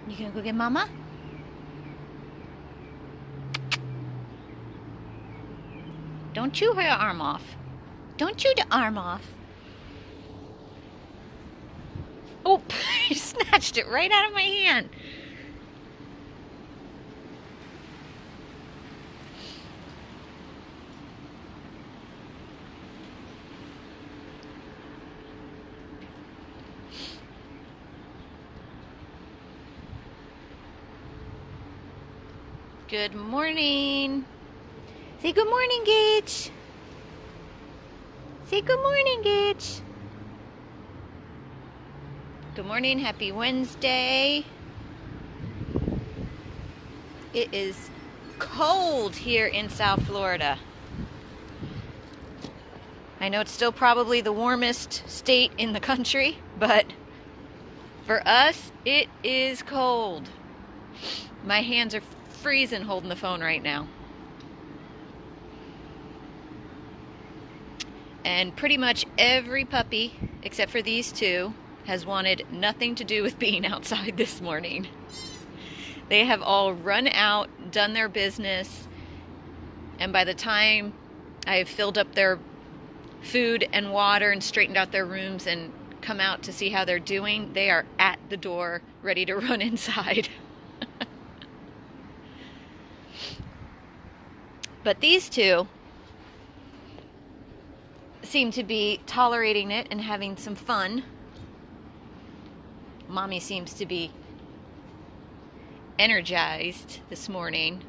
You gonna go get Mama? Don't chew her arm off. Don't chew the arm off. Oh, he snatched it right out of my hand. Good morning. Say good morning, Gage. Say good morning, Gage. Good morning, happy Wednesday. It is cold here in South Florida. I know it's still probably the warmest state in the country, but for us, it is cold. My hands are freezing holding the phone right now. And pretty much every puppy, except for these two, has wanted nothing to do with being outside this morning. They have all run out, done their business, and by the time I have filled up their food and water and straightened out their rooms and come out to see how they're doing, they are at the door ready to run inside. But these two seem to be tolerating it and having some fun. Mommy seems to be energized this morning.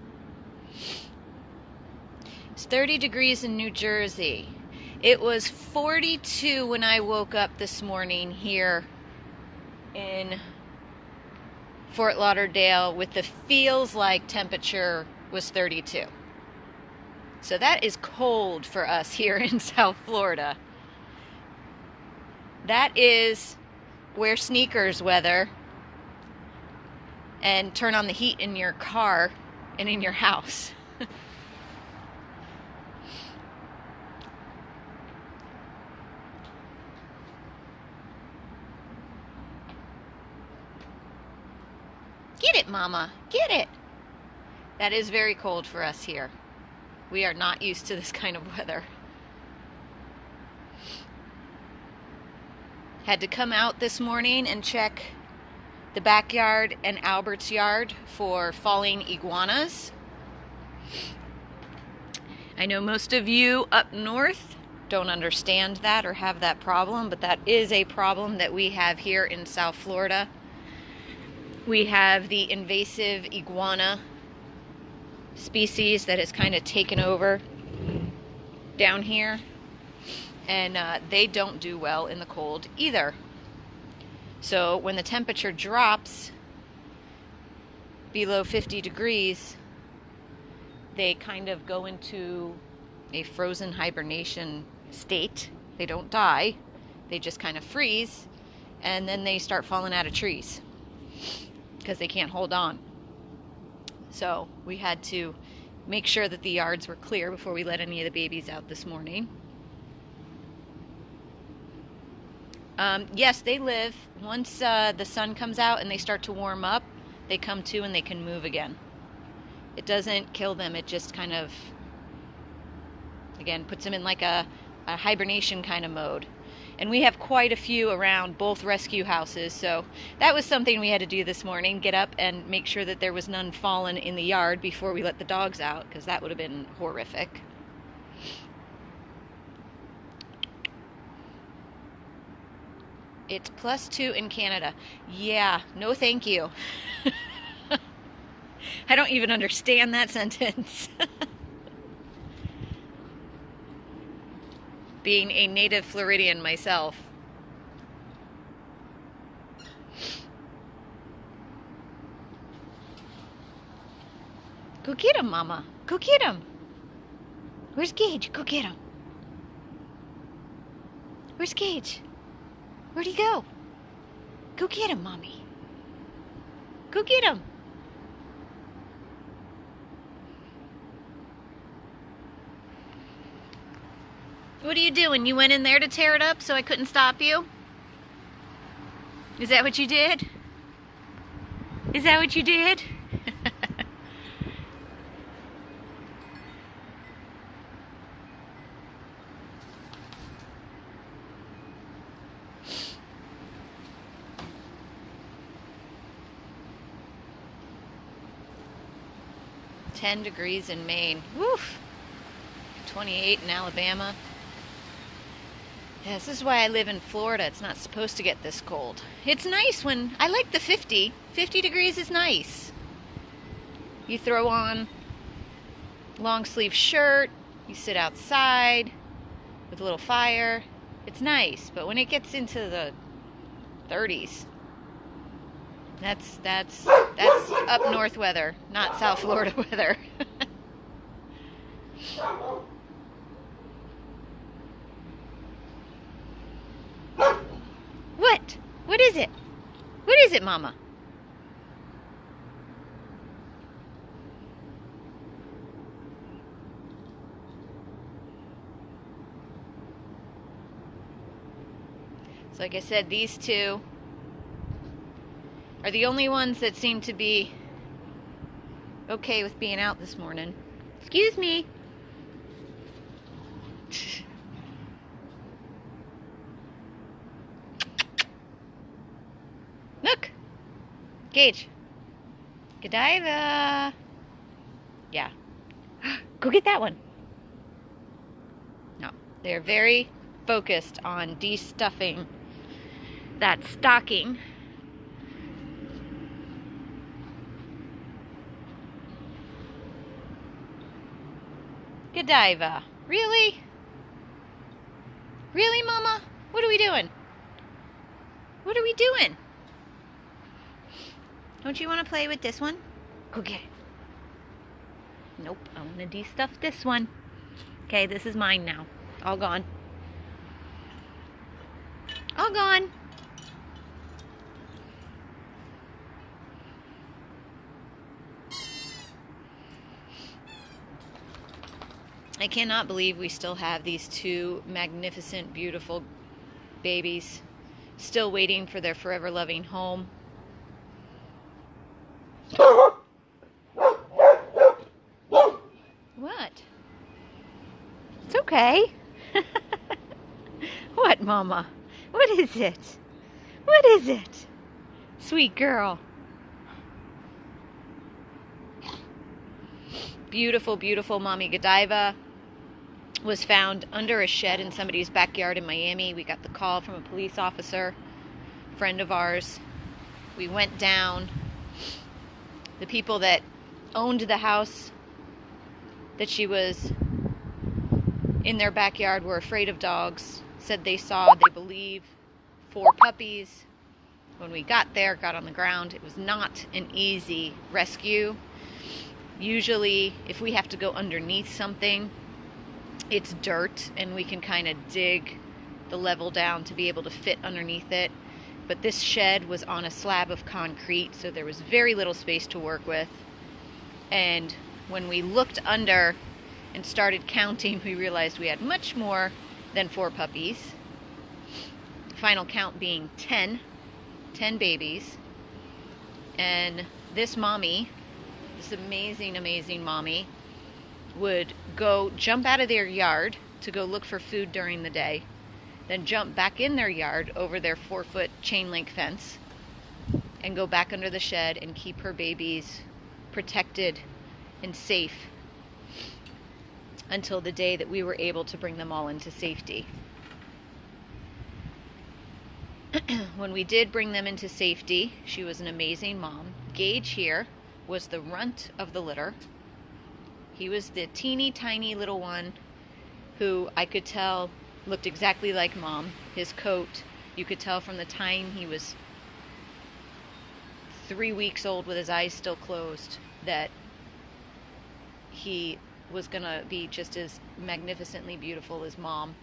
It's 30 degrees in New Jersey. It was 42 when I woke up this morning here in Fort Lauderdale, with the feels like temperature was 32. So that is cold for us here in South Florida. That is wear sneakers weather and turn on the heat in your car and in your house. Get it, Mama. Get it. That is very cold for us here. We are not used to this kind of weather. Had to come out this morning and check the backyard and Albert's yard for falling iguanas. I know most of you up north don't understand that or have that problem, but that is a problem that we have here in South Florida. We have the invasive iguana species that has kind of taken over down here, and they don't do well in the cold either. So when the temperature drops below 50 degrees, they kind of go into a frozen hibernation state. They don't die, they just kind of freeze, and then they start falling out of trees because they can't hold on. So we had to make sure that the yards were clear before we let any of the babies out this morning. Yes, they live. Once the sun comes out and they start to warm up, they come to and they can move again. It doesn't kill them. It just kind of, again, puts them in like a hibernation kind of mode. And we have quite a few around both rescue houses, so that was something we had to do this morning, get up and make sure that there was none fallen in the yard before we let the dogs out, because that would have been horrific. It's +2 in Canada. Yeah, no thank you. I don't even understand that sentence. Being a native Floridian myself. Go get him, Mama. Go get him. Where's Gage? Go get him. Where's Gage? Where'd he go? Go get him, Mommy. Go get him. What are you doing? You went in there to tear it up so I couldn't stop you? Is that what you did? Is that what you did? 10 degrees in Maine. Woof! 28 in Alabama. Yeah, this is why I live in Florida. It's not supposed to get this cold. It's nice when... I like the 50. 50 degrees is nice. You throw on long sleeve shirt. You sit outside with a little fire. It's nice. But when it gets into the 30s, that's up north weather, not South Florida weather. What? What is it? What is it, Mama? So like I said, these two are the only ones that seem to be okay with being out this morning. Excuse me. Look. Gage. Godiva. Yeah. Go get that one. No. They're very focused on de-stuffing that stocking. Godiva. Really? Really, Mama? What are we doing? What are we doing? Don't you want to play with this one? Go get it. Nope, I want to de-stuff this one. Okay, this is mine now. All gone. All gone. I cannot believe we still have these two magnificent, beautiful babies still waiting for their forever loving home. What? It's okay. What, Mama? What is it? What is it? Sweet girl. Beautiful, beautiful Mommy Godiva was found under a shed in somebody's backyard in Miami. We got the call from a police officer, friend of ours. We went down. The people that owned the house that she was in their backyard were afraid of dogs. Said they believe 4 puppies. When we got there, got on the ground, it was not an easy rescue. Usually, if we have to go underneath something, it's dirt, and we can kind of dig the level down to be able to fit underneath it. But this shed was on a slab of concrete, so there was very little space to work with. And when we looked under and started counting, we realized we had much more than 4 puppies. Final count being 10 babies. And this mommy, this amazing, amazing mommy, would go jump out of their yard to go look for food during the day, then jump back in their yard over their 4-foot chain link fence and go back under the shed and keep her babies protected and safe until the day that we were able to bring them all into safety. When we did bring them into safety, she was an amazing mom. Gage here was the runt of the litter. He was the teeny tiny little one who I could tell looked exactly like Mom. His coat, you could tell from the time he was 3 weeks old with his eyes still closed that he was going to be just as magnificently beautiful as Mom.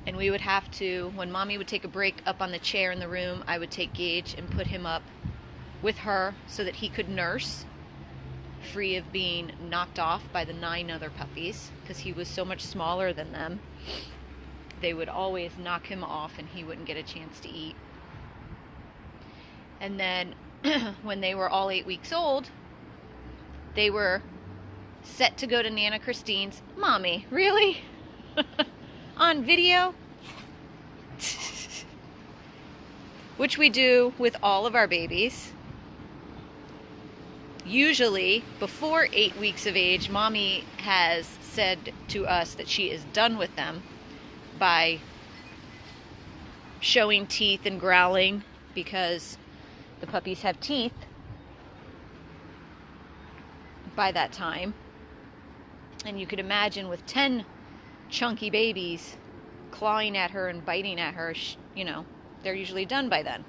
And we would have to, when Mommy would take a break up on the chair in the room, I would take Gage and put him up with her so that he could nurse, free of being knocked off by the 9 other puppies, because he was so much smaller than them. They would always knock him off and he wouldn't get a chance to eat. And then when they were all 8 weeks old, they were set to go to Nana Christine's. Mommy, really? On video? Which we do with all of our babies. Usually, before 8 weeks of age, Mommy has said to us that she is done with them by showing teeth and growling, because the puppies have teeth by that time. And you could imagine with 10 chunky babies clawing at her and biting at her, you know, they're usually done by then.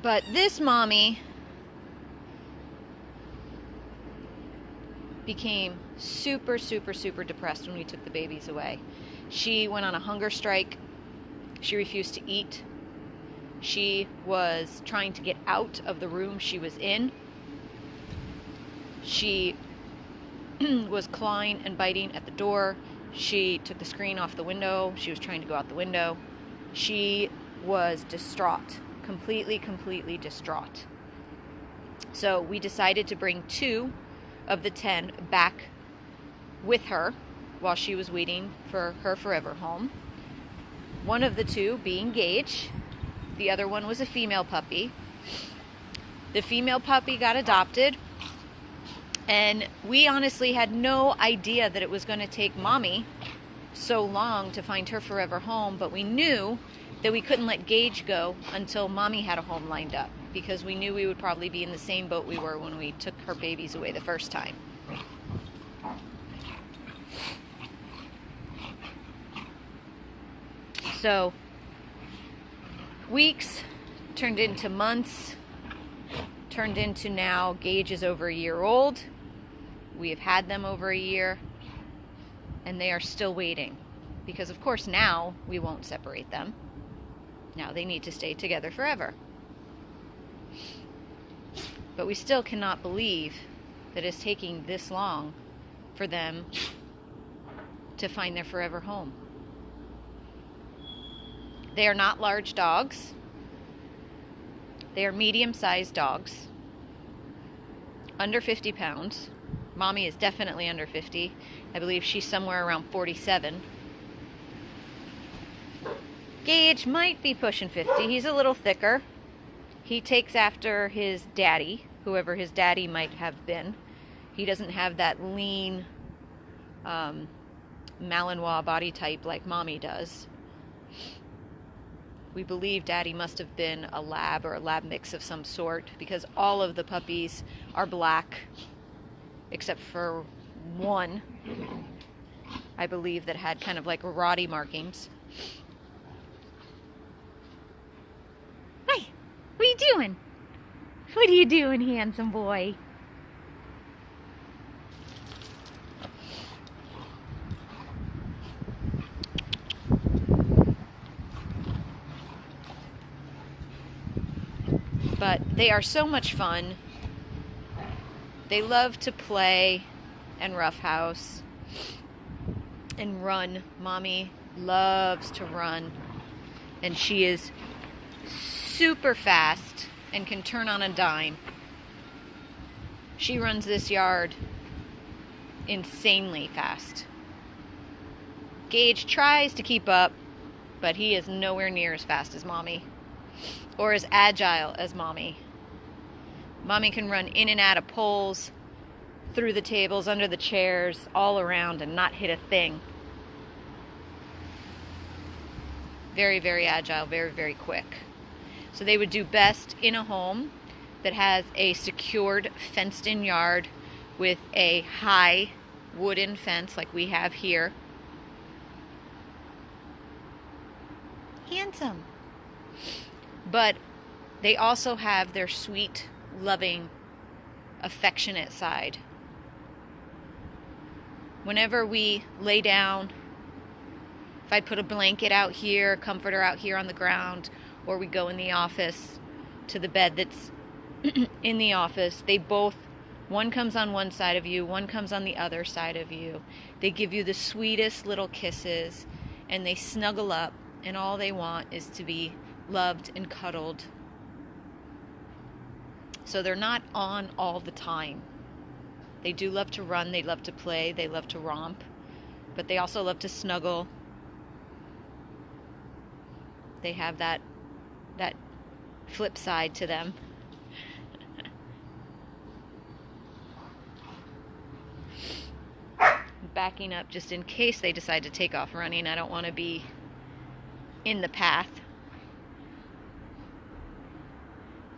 But this mommy became super, super, super depressed when we took the babies away. She went on a hunger strike. She refused to eat. She was trying to get out of the room she was in. She was clawing and biting at the door. She took the screen off the window. She was trying to go out the window. She was distraught. Completely, completely distraught. So we decided to bring 2 of the 10 back with her while she was waiting for her forever home. One of the 2 being Gage. The other one was a female puppy. The female puppy got adopted, and we honestly had no idea that it was going to take Mommy so long to find her forever home, but we knew that we couldn't let Gage go until Mommy had a home lined up, because we knew we would probably be in the same boat we were when we took her babies away the first time. So weeks turned into months, turned into now Gage is over a year old. We have had them over a year, and they are still waiting, because of course now we won't separate them. Now they need to stay together forever. But we still cannot believe that it's taking this long for them to find their forever home. They are not large dogs. They are medium-sized dogs, under 50 pounds. Mommy is definitely under 50. I believe she's somewhere around 47. Gage might be pushing 50. He's a little thicker. He takes after his daddy, whoever his daddy might have been. He doesn't have that lean Malinois body type like Mommy does. We believe Daddy must have been a lab or a lab mix of some sort, because all of the puppies are black except for one, I believe, that had kind of like rotty markings. Hey, what are you doing? What are you doing, handsome boy? But they are so much fun. They love to play and roughhouse and run. Mommy loves to run, and she is super fast and can turn on a dime. She runs this yard insanely fast. Gage tries to keep up, but he is nowhere near as fast as Mommy, or as agile as Mommy. Mommy can run in and out of poles, through the tables, under the chairs, all around, and not hit a thing. Very, very agile, very, very quick. So they would do best in a home that has a secured, fenced-in yard with a high wooden fence like we have here. Handsome. But they also have their sweet, loving, affectionate side. Whenever we lay down, if I put a blanket out here, comforter out here on the ground, or we go in the office to the bed that's in the office, they both, one comes on one side of you, one comes on the other side of you. They give you the sweetest little kisses, and they snuggle up, and all they want is to be loved and cuddled So they're not on all the time. They do love to run, they love to play, they love to romp, but they also love to snuggle. They have that flip side to them. Backing up just in case they decide to take off running. I don't want to be in the path.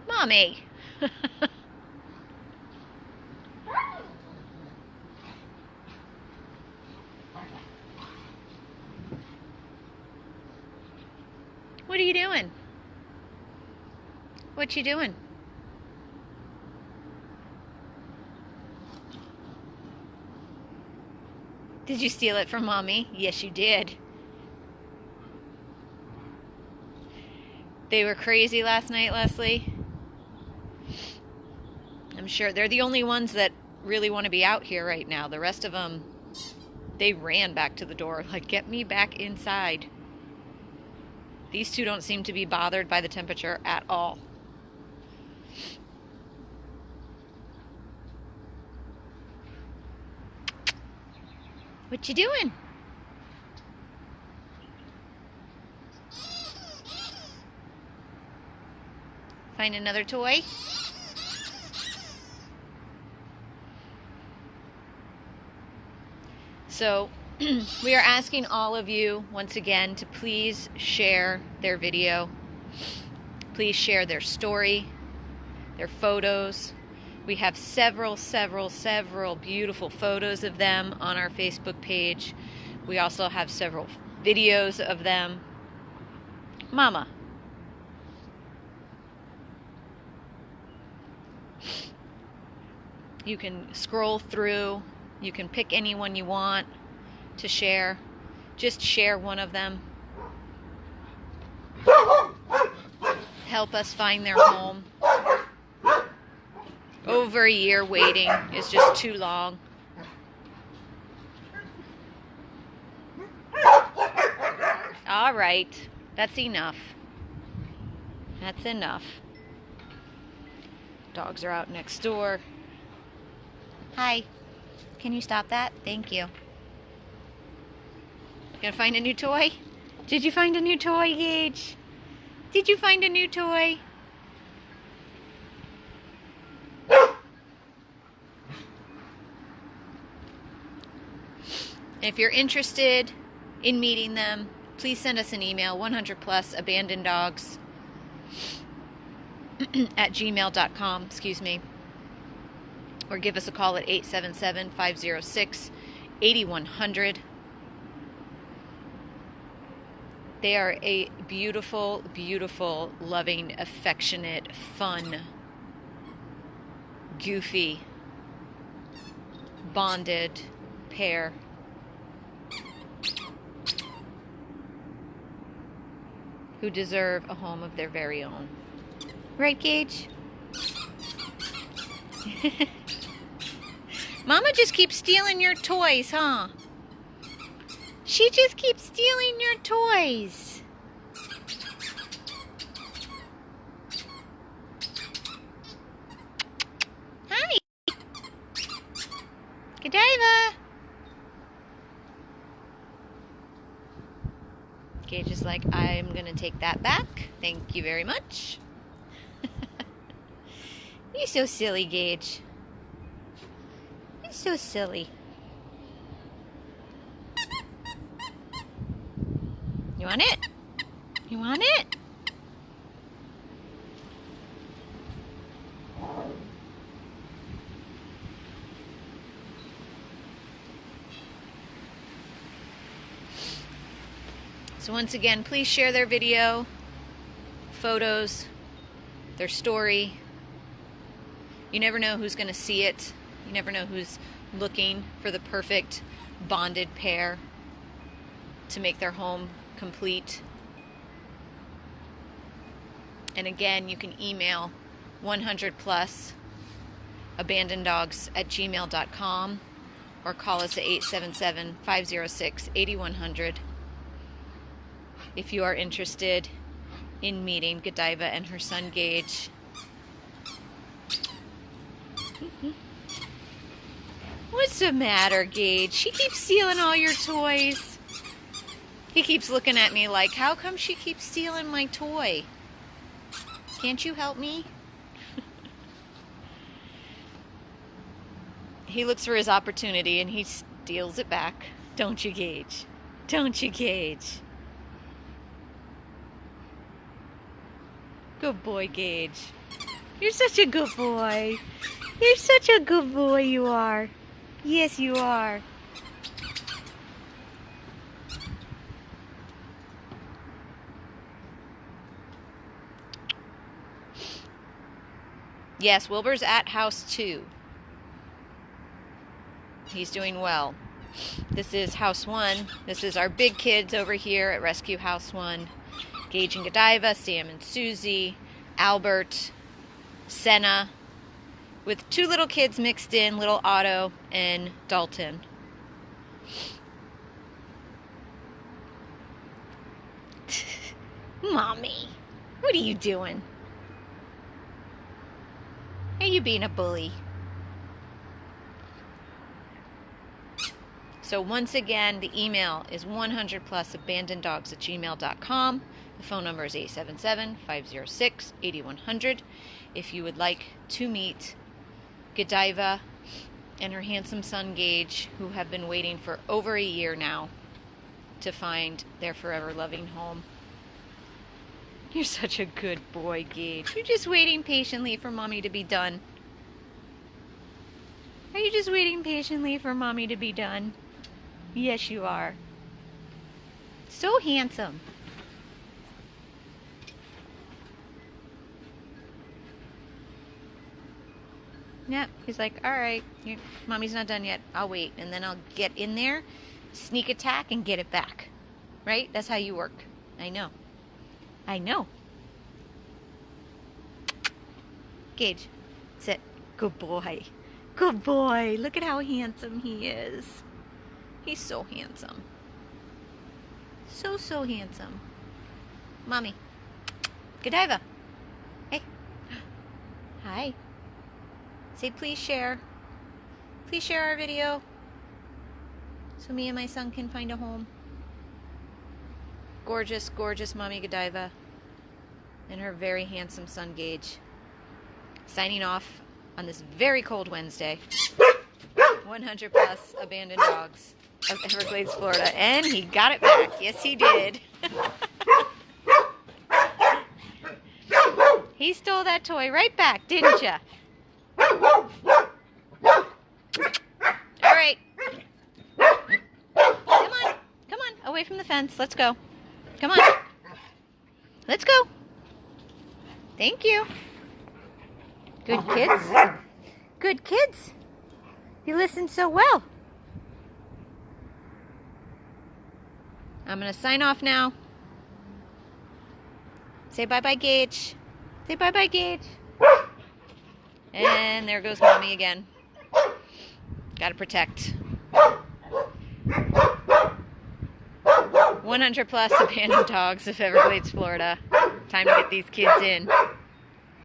Mommy! What are you doing? What you doing? Did you steal it from Mommy? Yes, you did. They were crazy last night, Leslie. I'm sure they're the only ones that really want to be out here right now. The rest of them, they ran back to the door, like, get me back inside. These two don't seem to be bothered by the temperature at all. What you doing? Find another toy? So we are asking all of you once again to please share their video. Please share their story, their photos. We have several beautiful photos of them on our Facebook page. We also have several videos of them. Mama. You can scroll through. You can pick anyone you want to share. Just share one of them. Help us find their home. Over a year waiting is just too long. All right, that's enough. That's enough. Dogs are out next door. Hi, can you stop that? Thank you. Gonna find a new toy? Did you find a new toy, Gage? Did you find a new toy? If you're interested in meeting them, please send us an email, 100plusabandoneddogs at gmail.com, excuse me. Or give us a call at 877-506-8100. They are a beautiful, beautiful, loving, affectionate, fun, goofy, bonded pair. Who deserve a home of their very own. Right, Gage? Mama just keeps stealing your toys, huh? She just keeps stealing your toys. Hi. Godiva. Gage is like, I'm going to take that back. Thank you very much. You're so silly, Gage. You're so silly. You want it? You want it? So once again, please share their video, photos, their story. You never know who's going to see it. You never know who's looking for the perfect bonded pair to make their home complete. And again, you can email 100plusabandoneddogs at gmail.com or call us at 877-506-8100 if you are interested in meeting Godiva and her son Gage. What's the matter, Gage? She keeps stealing all your toys. He keeps looking at me like, how come she keeps stealing my toy? Can't you help me? He looks for his opportunity and he steals it back. Don't you, Gage? Don't you, Gage? Good boy, Gage. You're such a good boy. You're such a good boy, you are. Yes, you are. Yes, Wilbur's at house 2. He's doing well. This is house 1. This is our big kids over here at Rescue House 1. Gage and Godiva, Sam and Susie, Albert, Senna, with 2 little kids mixed in, little Otto and Dalton. Mommy, what are you doing? Are you being a bully? So once again, the email is 100plusabandoneddogs@gmail.com. The phone number is 877-506-8100. If you would like to meet Godiva and her handsome son Gage, who have been waiting for over a year now to find their forever loving home. You're such a good boy, Gage. You're just waiting patiently for Mommy to be done. Are you just waiting patiently for Mommy to be done? Yes, you are. So handsome. Yep, he's like, alright, Mommy's not done yet. I'll wait. And then I'll get in there, sneak attack, and get it back. Right? That's how you work. I know. I know. Gage, sit. Good boy. Good boy. Look at how handsome he is. He's so handsome. So handsome. Mommy. Godiva. Hey. Hi. Say please share. Please share our video so me and my son can find a home. Gorgeous, gorgeous Mommy Godiva and her very handsome son Gage. Signing off on this very cold Wednesday. 100 plus abandoned dogs of Everglades, Florida. And he got it back. Yes, he did. He stole that toy right back, didn't ya? All right. Come on. Come on. Away from the fence. Let's go. Come on. Let's go. Thank you. Good kids. Good kids. You listen so well. I'm going to sign off now. Say bye-bye, Gage. Say bye-bye, Gage. And there goes Mommy again. Gotta protect. 100 plus abandoned dogs of Everglades, Florida. Time to get these kids in.